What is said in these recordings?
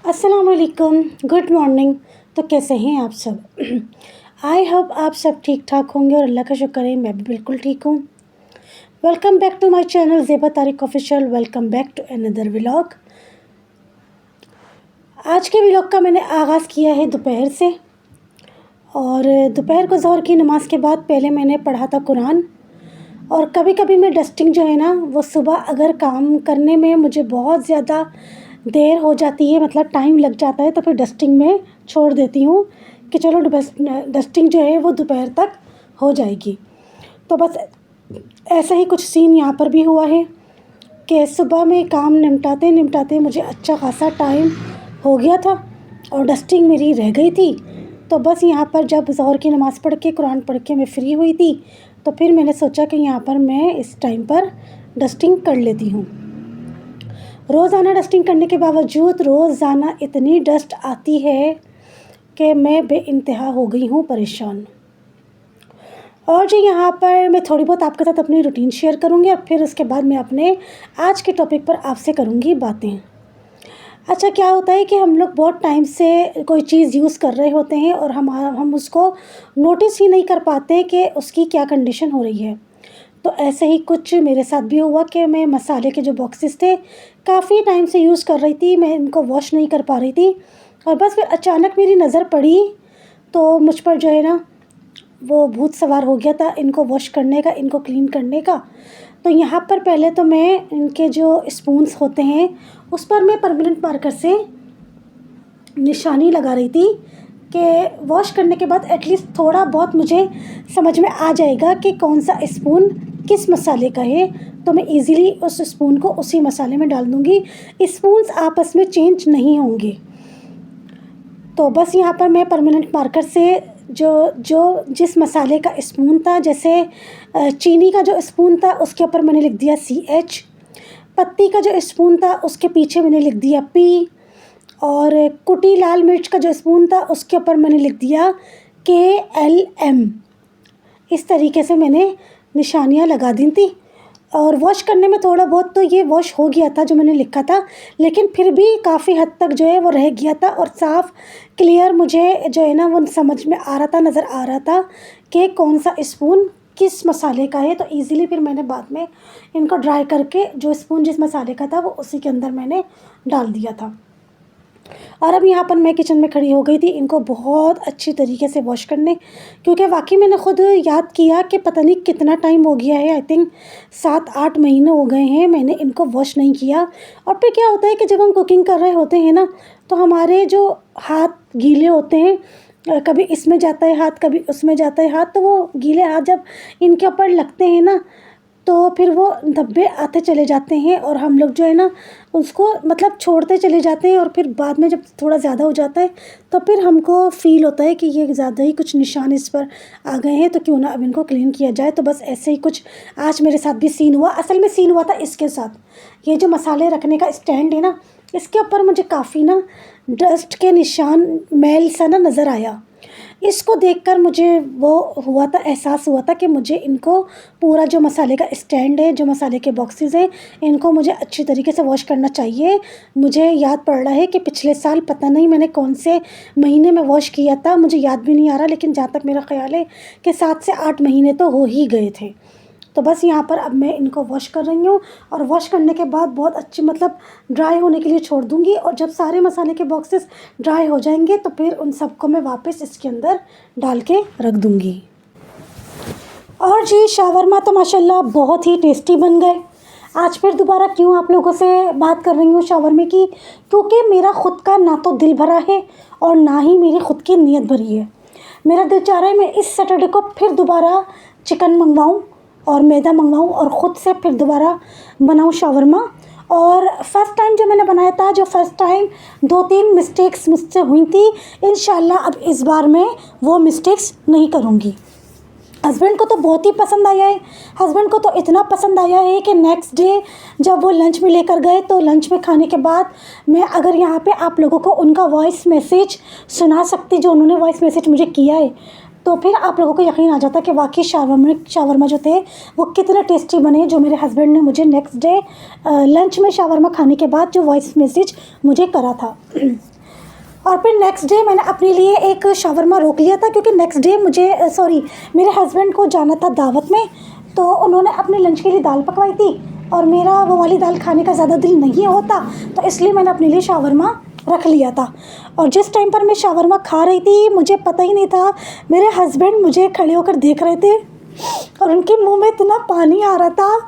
अस्सलाम वालेकुम, good morning. तो कैसे हैं आप सब? आई होप आप सब ठीक ठाक होंगे और अल्लाह का शुक्र है मैं भी बिल्कुल ठीक हूँ। Welcome back to my channel Zeba Tariq official. Welcome back to another vlog. आज के व्लॉग का मैंने आगाज़ किया है दोपहर से, और दोपहर को ज़ोहर की नमाज़ के बाद पहले मैंने पढ़ा था कुरान। और कभी कभी मैं डस्टिंग जो है ना, वो सुबह अगर काम करने में मुझे बहुत ज़्यादा देर हो जाती है, मतलब टाइम लग जाता है, तो फिर डस्टिंग में छोड़ देती हूँ कि चलो डस्टिंग जो है वो दोपहर तक हो जाएगी। तो बस ऐसा ही कुछ सीन यहाँ पर भी हुआ है कि सुबह में काम निपटाते निपटाते मुझे अच्छा खासा टाइम हो गया था और डस्टिंग मेरी रह गई थी। तो बस यहाँ पर जब ज़ोहर की नमाज़ पढ़ के कुरान पढ़ के मैं फ्री हुई थी, तो फिर मैंने सोचा कि यहाँ पर मैं इस टाइम पर डस्टिंग कर लेती हूँ। रोज़ाना डस्टिंग करने के बावजूद रोज़ाना इतनी डस्ट आती है कि मैं बेइंतहा हो गई हूँ परेशान। और जो यहाँ पर मैं थोड़ी बहुत आपके साथ अपनी रूटीन शेयर करूँगी और फिर उसके बाद मैं अपने आज के टॉपिक पर आपसे करूँगी बातें। अच्छा, क्या होता है कि हम लोग बहुत टाइम से कोई चीज़ यूज़ कर रहे होते हैं और हम उसको नोटिस ही नहीं कर पाते कि उसकी क्या कंडीशन हो रही है। तो ऐसे ही कुछ मेरे साथ भी हुआ कि मैं मसाले के जो बॉक्सेस थे काफ़ी टाइम से यूज़ कर रही थी, मैं इनको वॉश नहीं कर पा रही थी। और बस फिर अचानक मेरी नज़र पड़ी तो मुझ पर जो है ना वो भूत सवार हो गया था इनको वॉश करने का, इनको क्लीन करने का। तो यहाँ पर पहले तो मैं इनके जो स्पून्स होते हैं उस पर मैं परमानेंट मार्कर से निशानी लगा रही थी कि वॉश करने के बाद एटलीस्ट थोड़ा बहुत मुझे समझ में आ जाएगा कि कौन सा स्पून किस मसाले का है, तो मैं इजीली उस स्पून को उसी मसाले में डाल दूँगी। स्पून्स आपस में चेंज नहीं होंगे। तो बस यहाँ पर मैं परमानेंट मार्कर से जिस मसाले का स्पून था, जैसे चीनी का जो स्पून था उसके ऊपर मैंने लिख दिया CH, पत्ती का जो स्पून था उसके पीछे मैंने लिख दिया P, और कुटी लाल मिर्च का जो स्पून था उसके ऊपर मैंने लिख दिया KLM। इस तरीके से मैंने निशानियाँ लगा दी थी। और वॉश करने में थोड़ा बहुत तो ये वॉश हो गया था जो मैंने लिखा था, लेकिन फिर भी काफ़ी हद तक जो है वो रह गया था और साफ़ क्लियर मुझे जो है ना वो समझ में आ रहा था, नज़र आ रहा था कि कौन सा स्पून किस मसाले का है। तो इजीली फिर मैंने बाद में इनको ड्राई करके जो स्पून जिस मसाले का था वो उसी के अंदर मैंने डाल दिया था। और अब यहाँ पर मैं किचन में खड़ी हो गई थी इनको बहुत अच्छी तरीके से वॉश करने, क्योंकि वाकई मैंने ख़ुद याद किया कि पता नहीं कितना टाइम हो गया है, आई थिंक 7-8 महीने हो गए हैं मैंने इनको वॉश नहीं किया। और फिर क्या होता है कि जब हम कुकिंग कर रहे होते हैं ना, तो हमारे जो हाथ गीले होते हैं, कभी इसमें जाता है हाथ कभी उसमें जाता है हाथ, तो वो गीले हाथ जब इनके ऊपर लगते हैं ना तो फिर वो धब्बे आते चले जाते हैं और हम लोग जो है ना उसको मतलब छोड़ते चले जाते हैं। और फिर बाद में जब थोड़ा ज़्यादा हो जाता है तो फिर हमको फ़ील होता है कि ये ज़्यादा ही कुछ निशान इस पर आ गए हैं, तो क्यों ना अब इनको क्लीन किया जाए। तो बस ऐसे ही कुछ आज मेरे साथ भी सीन हुआ। असल में सीन हुआ था इसके साथ, ये जो मसाले रखने का स्टैंड है ना, इसके ऊपर मुझे काफ़ी ना डस्ट के निशान, मैल सा ना नज़र आया। इसको देखकर मुझे वो हुआ था, एहसास हुआ था कि मुझे इनको पूरा जो मसाले का स्टैंड है, जो मसाले के बॉक्सेस हैं, इनको मुझे अच्छी तरीके से वॉश करना चाहिए। मुझे याद पड़ रहा है कि पिछले साल पता नहीं मैंने कौन से महीने में वॉश किया था, मुझे याद भी नहीं आ रहा, लेकिन जहाँ तक मेरा ख़्याल है कि 7 से 8 महीने तो हो ही गए थे। तो बस यहाँ पर अब मैं इनको वॉश कर रही हूँ और वॉश करने के बाद बहुत अच्छी मतलब ड्राई होने के लिए छोड़ दूँगी। और जब सारे मसाले के बॉक्सेस ड्राई हो जाएंगे तो फिर उन सबको मैं वापस इसके अंदर डाल के रख दूँगी। और जी शावरमा तो माशाल्लाह बहुत ही टेस्टी बन गए। आज फिर दोबारा क्यों आप लोगों से बात कर रही हूँ शावरमे की, क्योंकि मेरा ख़ुद का ना तो दिल भरा है और ना ही मेरी ख़ुद की नीयत भरी है। मेरा दिल चाह रहा है मैं इस सैटरडे को फिर दोबारा चिकन मंगवाऊँ और मैदा मंगवाऊँ और ख़ुद से फिर दोबारा बनाऊँ शावरमा। और फ़र्स्ट टाइम जो मैंने बनाया था, जो फ़र्स्ट टाइम 2-3 मिस्टेक्स मुझसे हुई थी, इंशाल्लाह अब इस बार मैं वो मिस्टेक्स नहीं करूँगी। हस्बैंड को तो बहुत ही पसंद आया है। हस्बैंड को तो इतना पसंद आया है कि नेक्स्ट डे जब वो लंच में लेकर गए तो लंच में खाने के बाद मैं अगर यहाँ पे आप लोगों को उनका वॉइस मैसेज सुना सकती, जो उन्होंने वॉइस मैसेज मुझे किया है, तो फिर आप लोगों को यकीन आ जाता कि वाकई शावरमा जो थे वो कितने टेस्टी बने, जो मेरे हस्बैंड ने मुझे नेक्स्ट डे लंच में शावरमा खाने के बाद जो वॉइस मैसेज मुझे करा था। और फिर नेक्स्ट डे मैंने अपने लिए एक शावरमा रोक लिया था, क्योंकि नेक्स्ट डे मेरे हस्बैंड को जाना था दावत में। तो उन्होंने अपने लंच के लिए दाल पकवाई थी और मेरा वो वाली दाल खाने का ज़्यादा दिल नहीं होता, तो इसलिए मैंने अपने लिए शावरमा रख लिया था। और जिस टाइम पर मैं शावरमा खा रही थी मुझे पता ही नहीं था, मेरे हस्बैंड मुझे खड़े होकर देख रहे थे और उनके मुंह में इतना पानी आ रहा था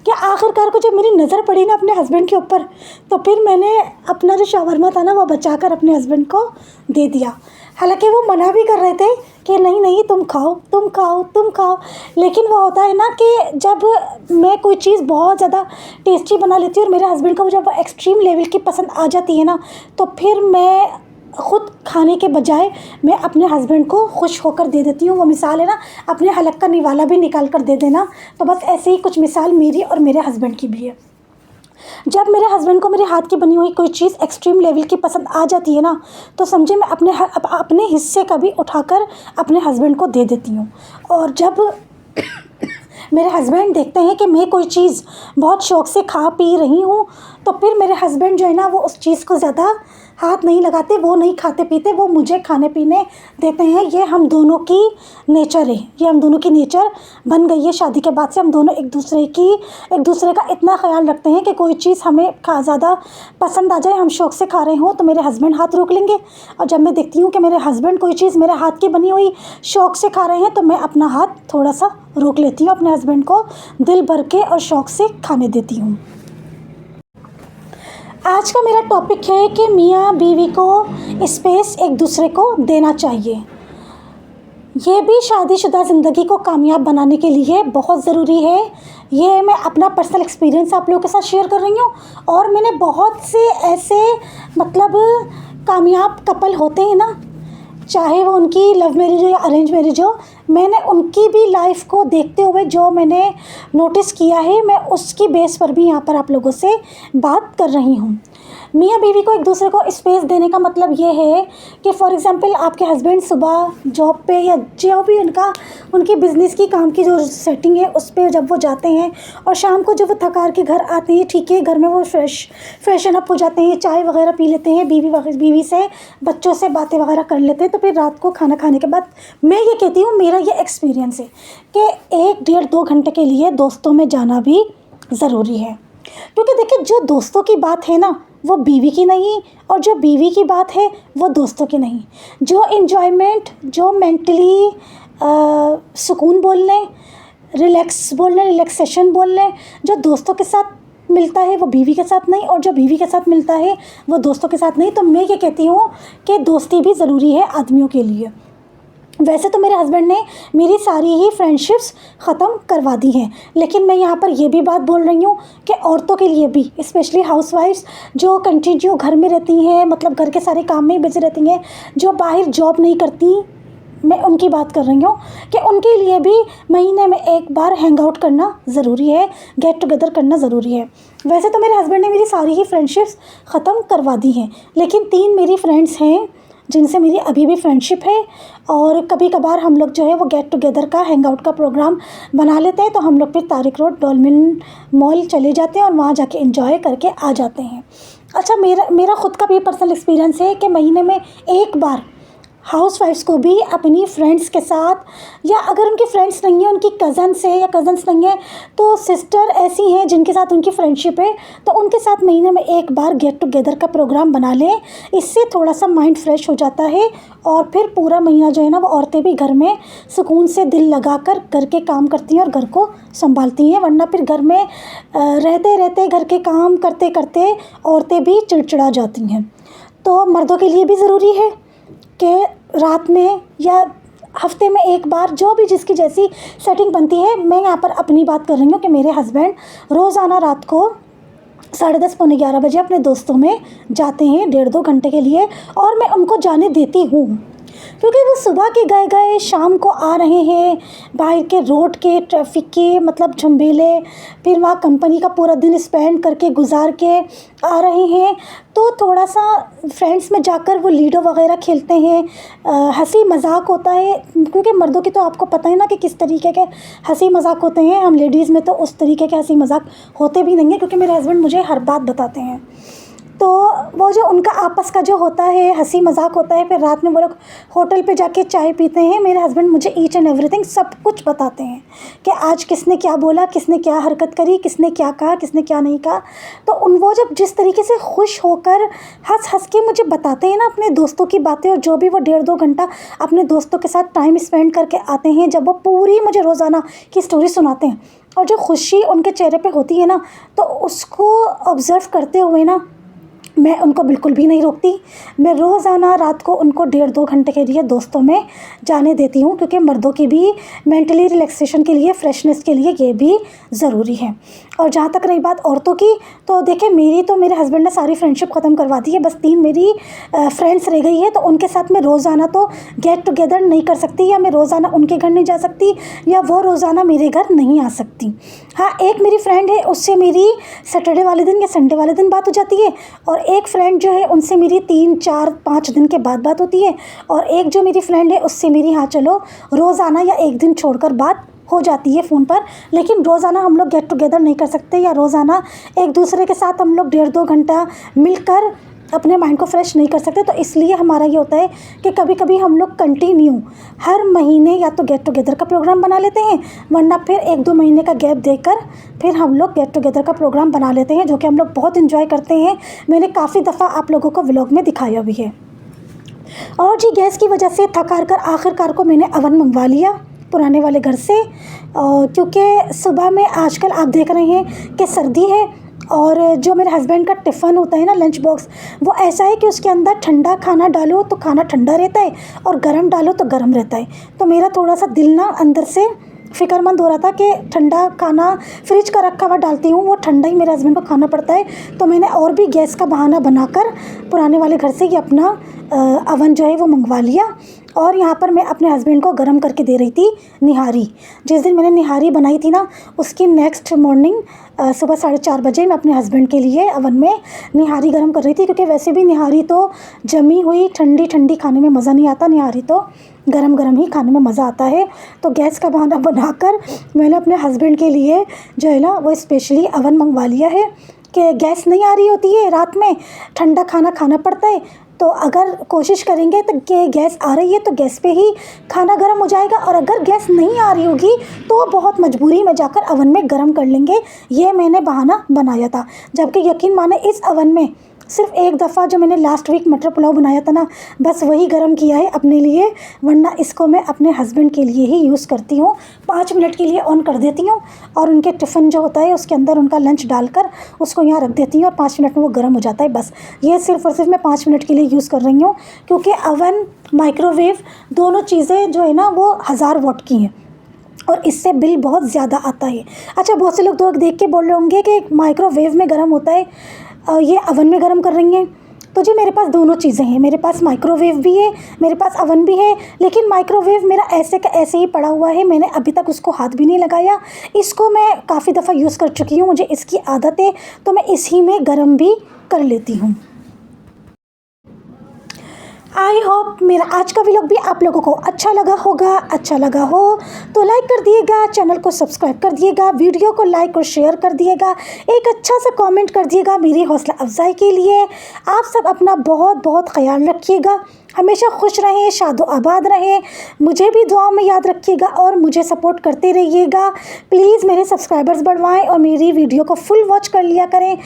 कि आखिरकार को जब मेरी नज़र पड़ी ना अपने हस्बैंड के ऊपर, तो फिर मैंने अपना जो शावरमा था ना वो बचाकर अपने हस्बैंड को दे दिया। हालांकि वो मना भी कर रहे थे कि नहीं नहीं तुम खाओ तुम खाओ तुम खाओ, लेकिन वो होता है ना कि जब मैं कोई चीज़ बहुत ज़्यादा टेस्टी बना लेती हूँ और मेरे हस्बैंड को जब एक्सट्रीम लेवल की पसंद आ जाती है ना, तो फिर मैं ख़ुद खाने के बजाय मैं अपने हस्बैंड को खुश होकर दे देती हूँ। वो मिसाल है ना, अपने हलक का निवाला भी निकाल कर दे देना, तो बस ऐसे ही कुछ मिसाल मेरी और मेरे हस्बैंड की भी है। जब मेरे हस्बैंड को मेरे हाथ की बनी हुई कोई चीज़ एक्सट्रीम लेवल की पसंद आ जाती है ना, तो समझे मैं अपने हिस्से का भी उठाकर अपने हस्बैंड को दे देती हूँ। और जब मेरे हस्बैंड देखते हैं कि मैं कोई चीज़ बहुत शौक़ से खा पी रही हूँ, तो फिर मेरे हस्बैंड जो है ना वो उस चीज़ को ज़्यादा हाथ नहीं लगाते, वो नहीं खाते पीते, वो मुझे खाने पीने देते हैं। ये हम दोनों की नेचर है, ये हम दोनों की नेचर बन गई है शादी के बाद से। हम दोनों एक दूसरे का इतना ख्याल रखते हैं कि कोई चीज़ हमें ज़्यादा पसंद आ जाए, हम शौक़ से खा रहे हों, तो मेरे हस्बैंड हाथ रोक लेंगे। और जब मैं देखती हूँ कि मेरे हस्बैंड कोई चीज़ मेरे हाथ की बनी हुई शौक़ से खा रहे हैं, तो मैं अपना हाथ थोड़ा सा रोक लेती हूँ, अपने हस्बैंड को दिल भर के और शौक़ से खाने देती हूँ। आज का मेरा टॉपिक है कि मियाँ बीवी को स्पेस एक दूसरे को देना चाहिए। ये भी शादीशुदा ज़िंदगी को कामयाब बनाने के लिए बहुत ज़रूरी है। ये मैं अपना पर्सनल एक्सपीरियंस आप लोगों के साथ शेयर कर रही हूँ। और मैंने बहुत से ऐसे कामयाब कपल होते हैं ना, चाहे वो उनकी लव मैरिज हो या अरेंज मैरिज हो, मैंने उनकी भी लाइफ को देखते हुए जो मैंने नोटिस किया है, मैं उसकी बेस पर भी यहाँ पर आप लोगों से बात कर रही हूँ। मियाँ बीवी को एक दूसरे को स्पेस देने का मतलब ये है कि फॉर एग्ज़ाम्पल आपके हस्बैंड सुबह जॉब पे या जो भी उनकी बिज़नेस की काम की जो सेटिंग है उस पर जब वो जाते हैं और शाम को जब वो थकार के घर आते हैं, ठीक है, घर में वो फ्रेशन अप हो जाते हैं, चाय वगैरह पी लेते हैं, बीवी से बच्चों से बातें वगैरह कर लेते हैं, तो फिर रात को खाना खाने के बाद मैं ये कहती हूँ, मेरा ये एक्सपीरियंस है कि 1-1.5-2 घंटे के लिए दोस्तों में जाना भी ज़रूरी है। क्योंकि देखिए, जो दोस्तों की बात है ना वो बीवी की नहीं, और जो बीवी की बात है वो दोस्तों की नहीं। जो एन्जॉयमेंट, जो मेंटली सुकून बोल लें, रिलैक्सेशन बोल लें, जो दोस्तों के साथ मिलता है वो बीवी के साथ नहीं, और जो बीवी के साथ मिलता है वो दोस्तों के साथ नहीं। तो मैं ये कहती हूँ कि दोस्ती भी ज़रूरी है आदमियों के लिए। वैसे तो मेरे हस्बैंड ने मेरी सारी ही फ्रेंडशिप्स ख़त्म करवा दी हैं, लेकिन मैं यहाँ पर ये भी बात बोल रही हूँ कि औरतों के लिए भी, स्पेशली हाउसवाइफ्स जो कंटिन्यू घर में रहती हैं, मतलब घर के सारे काम में ही बिजी रहती हैं, जो बाहर जॉब नहीं करती, मैं उनकी बात कर रही हूँ कि उनके लिए भी महीने में एक बार हैंग आउट करना ज़रूरी है, गेट टुगेदर करना ज़रूरी है। वैसे तो मेरे हस्बैंड ने मेरी सारी ही फ्रेंडशिप्स ख़त्म करवा दी हैं, लेकिन 3 मेरी फ्रेंड्स हैं जिनसे मेरी अभी भी फ्रेंडशिप है, और कभी कभार हम लोग जो है वो गेट टुगेदर का, हैंग आउट का प्रोग्राम बना लेते हैं। तो हम लोग फिर तारिक रोड डॉल्फिन मॉल चले जाते हैं और वहाँ जाके एंजॉय करके आ जाते हैं। अच्छा, मेरा ख़ुद का भी पर्सनल एक्सपीरियंस है कि महीने में एक बार हाउसवाइफ्स को भी अपनी फ्रेंड्स के साथ, या अगर उनकी फ्रेंड्स नहीं है, उनकी कज़न्स है या कज़न्स नहीं है, तो सिस्टर ऐसी हैं जिनके साथ उनकी फ्रेंडशिप है, तो उनके साथ महीने में एक बार गेट टुगेदर का प्रोग्राम बना लें। इससे थोड़ा सा माइंड फ्रेश हो जाता है, और फिर पूरा महीना जो है ना वो औरतें भी घर में सुकून से दिल लगाकर घर के काम करती हैं और घर को संभालती हैं। वरना फिर घर में रहते रहते, घर के काम करते करते औरतें भी चिड़चिड़ा जाती हैं। तो मर्दों के लिए भी ज़रूरी है कि रात में या हफ्ते में एक बार, जो भी जिसकी जैसी सेटिंग बनती है। मैं यहाँ पर अपनी बात कर रही हूँ कि मेरे हस्बैंड रोज़ाना रात को 10:30 पौने 11 बजे अपने दोस्तों में जाते हैं 1.5-2 घंटे के लिए, और मैं उनको जाने देती हूँ, क्योंकि वो सुबह के गए शाम को आ रहे हैं, बाहर के रोड के ट्रैफिक के मतलब झमेले, फिर वहाँ कंपनी का पूरा दिन स्पेंड करके गुजार के आ रहे हैं। तो थोड़ा सा फ्रेंड्स में जाकर वो लूडो वगैरह खेलते हैं, हंसी मजाक होता है, क्योंकि मर्दों की तो आपको पता है ना कि किस तरीके के हंसी मजाक होते हैं। हम लेडीज़ में तो उस तरीके के हंसी मजाक होते भी नहीं हैं, क्योंकि मेरे हस्बैंड मुझे हर बात बताते हैं। तो वो जो उनका आपस का जो होता है हंसी मजाक होता है, फिर रात में वो लोग होटल पे जाके चाय पीते हैं। मेरे हस्बैंड मुझे ईच एंड एवरीथिंग सब कुछ बताते हैं कि आज किसने क्या बोला, किसने क्या हरकत करी, किसने क्या कहा, किसने क्या नहीं कहा। तो वो जब जिस तरीके से खुश होकर हंस हंस के मुझे बताते हैं ना अपने दोस्तों की बातें, और जो भी वो 1.5-2 घंटा अपने दोस्तों के साथ टाइम स्पेंड करके आते हैं, जब वो पूरी मुझे रोज़ाना की स्टोरी सुनाते हैं और जो खुशी उनके चेहरे पे होती है ना, तो उसको ऑब्ज़र्व करते हुए ना मैं उनको बिल्कुल भी नहीं रोकती। मैं रोज़ाना रात को उनको 1.5-2 घंटे के लिए दोस्तों में जाने देती हूँ, क्योंकि मर्दों की भी मेंटली रिलैक्सेशन के लिए, फ्रेशनेस के लिए ये भी ज़रूरी है। और जहाँ तक रही बात औरतों की, तो देखिए मेरी तो मेरे हस्बैंड ने सारी फ्रेंडशिप ख़त्म करवा दी है। बस 3 मेरी फ्रेंड्स रह गई है, तो उनके साथ मैं रोज़ाना तो गेट टुगेदर नहीं कर सकती, या मैं रोज़ाना उनके घर नहीं जा सकती, या वो रोज़ाना मेरे घर नहीं आ सकती। हाँ, एक मेरी फ्रेंड है, उससे मेरी सैटरडे वाले दिन या संडे वाले दिन बात हो जाती है, और एक फ्रेंड जो है उनसे मेरी 3-4-5 दिन के बाद बात होती है, और एक जो मेरी फ्रेंड है उससे मेरी हाँ चलो रोज़ाना या एक दिन छोड़कर बात हो जाती है फ़ोन पर। लेकिन रोज़ाना हम लोग गेट टुगेदर नहीं कर सकते, या रोज़ाना एक दूसरे के साथ हम लोग 1.5-2 घंटा मिलकर अपने माइंड को फ्रेश नहीं कर सकते। तो इसलिए हमारा ये होता है कि कभी कभी हम लोग कंटिन्यू हर महीने या तो गेट टुगेदर का प्रोग्राम बना लेते हैं, वरना फिर 1-2 महीने का गैप देकर फिर हम लोग गेट टुगेदर का प्रोग्राम बना लेते हैं, जो कि हम लोग बहुत इन्जॉय करते हैं। मैंने काफ़ी दफ़ा आप लोगों को व्लॉग में दिखाया भी है। और जी गैस की वजह से थक हार कर आखिरकार को मैंने अवन मंगवा लिया पुराने वाले घर से, क्योंकि सुबह में आजकल आप देख रहे हैं कि सर्दी है, और जो मेरे हस्बैंड का टिफ़िन होता है ना, लंच बॉक्स, वो ऐसा है कि उसके अंदर ठंडा खाना डालो तो खाना ठंडा रहता है, और गर्म डालो तो गर्म रहता है। तो मेरा थोड़ा सा दिल ना अंदर से फ़िक्रमंद हो रहा था कि ठंडा खाना फ्रिज का रखा हुआ डालती हूँ, वो ठंडा ही मेरे हस्बैंड को खाना पड़ता है। तो मैंने और भी गैस का बहाना बनाकर पुराने वाले घर से ये अपना अवन जो है वो मंगवा लिया, और यहाँ पर मैं अपने हस्बैंड को गर्म करके दे रही थी निहारी। जिस दिन मैंने निहारी बनाई थी ना, उसकी नेक्स्ट मॉर्निंग सुबह 4:30 बजे मैं अपने हस्बैंड के लिए अवन में निहारी गर्म कर रही थी, क्योंकि वैसे भी निहारी तो जमी हुई ठंडी ठंडी खाने में मज़ा नहीं आता, निहारी तो गरम गरम ही खाने में मज़ा आता है। तो गैस का बहाना बनाकर मैंने अपने हस्बैंड के लिए जो है ना वो स्पेशली अवन मंगवा लिया है, कि गैस नहीं आ रही होती है, रात में ठंडा खाना खाना पड़ता है। तो अगर कोशिश करेंगे तो कि गैस आ रही है तो गैस पे ही खाना गर्म हो जाएगा, और अगर गैस नहीं आ रही होगी तो बहुत मजबूरी में जाकर अवन में गर्म कर लेंगे। ये मैंने बहाना बनाया था, जबकि यकीन माने इस अवन में सिर्फ एक दफ़ा जो मैंने लास्ट वीक मटर पुलाव बनाया था ना, बस वही गर्म किया है अपने लिए, वरना इसको मैं अपने हस्बैंड के लिए ही यूज़ करती हूँ। 5 मिनट के लिए ऑन कर देती हूँ, और उनके टिफ़िन जो होता है उसके अंदर उनका लंच डालकर उसको यहाँ रख देती हूँ, और 5 मिनट में वो गर्म हो जाता है। बस ये सिर्फ़ और सिर्फ मैं 5 मिनट के लिए यूज़ कर रही हूँ, क्योंकि अवन माइक्रोवेव दोनों चीज़ें जो है ना वो 1000 वाट की हैं, और इससे बिल बहुत ज़्यादा आता है। अच्छा, बहुत से लोग तो देख के बोल रहे होंगे कि माइक्रोवेव में गर्म होता है, ये अवन में गर्म कर रही हैं। तो जी मेरे पास दोनों चीज़ें हैं, मेरे पास माइक्रोवेव भी है, मेरे पास अवन भी है, लेकिन माइक्रोवेव मेरा ऐसे का ऐसे ही पड़ा हुआ है, मैंने अभी तक उसको हाथ भी नहीं लगाया। इसको मैं काफ़ी दफ़ा यूज़ कर चुकी हूँ, मुझे इसकी आदत है, तो मैं इसी में गर्म भी कर लेती हूँ। आई होप मेरा आज का व्लॉग भी आप लोगों को अच्छा लगा होगा। अच्छा लगा हो तो लाइक कर दिएगा, चैनल को सब्सक्राइब कर दिएगा, वीडियो को लाइक और शेयर कर दिएगा, एक अच्छा सा कमेंट कर दिएगा मेरी हौसला अफजाई के लिए। आप सब अपना बहुत बहुत ख्याल रखिएगा, हमेशा खुश रहें, शादो आबाद रहें, मुझे भी दुआओं में याद रखिएगा, और मुझे सपोर्ट करते रहिएगा। प्लीज़ मेरे सब्सक्राइबर्स बढ़वाएं, और मेरी वीडियो को फुल वॉच कर लिया करें।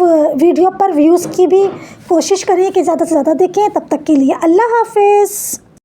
वीडियो पर व्यूज़ की भी कोशिश करें कि ज़्यादा से ज़्यादा देखें। तब तक के लिए अल्लाह हाफिज़।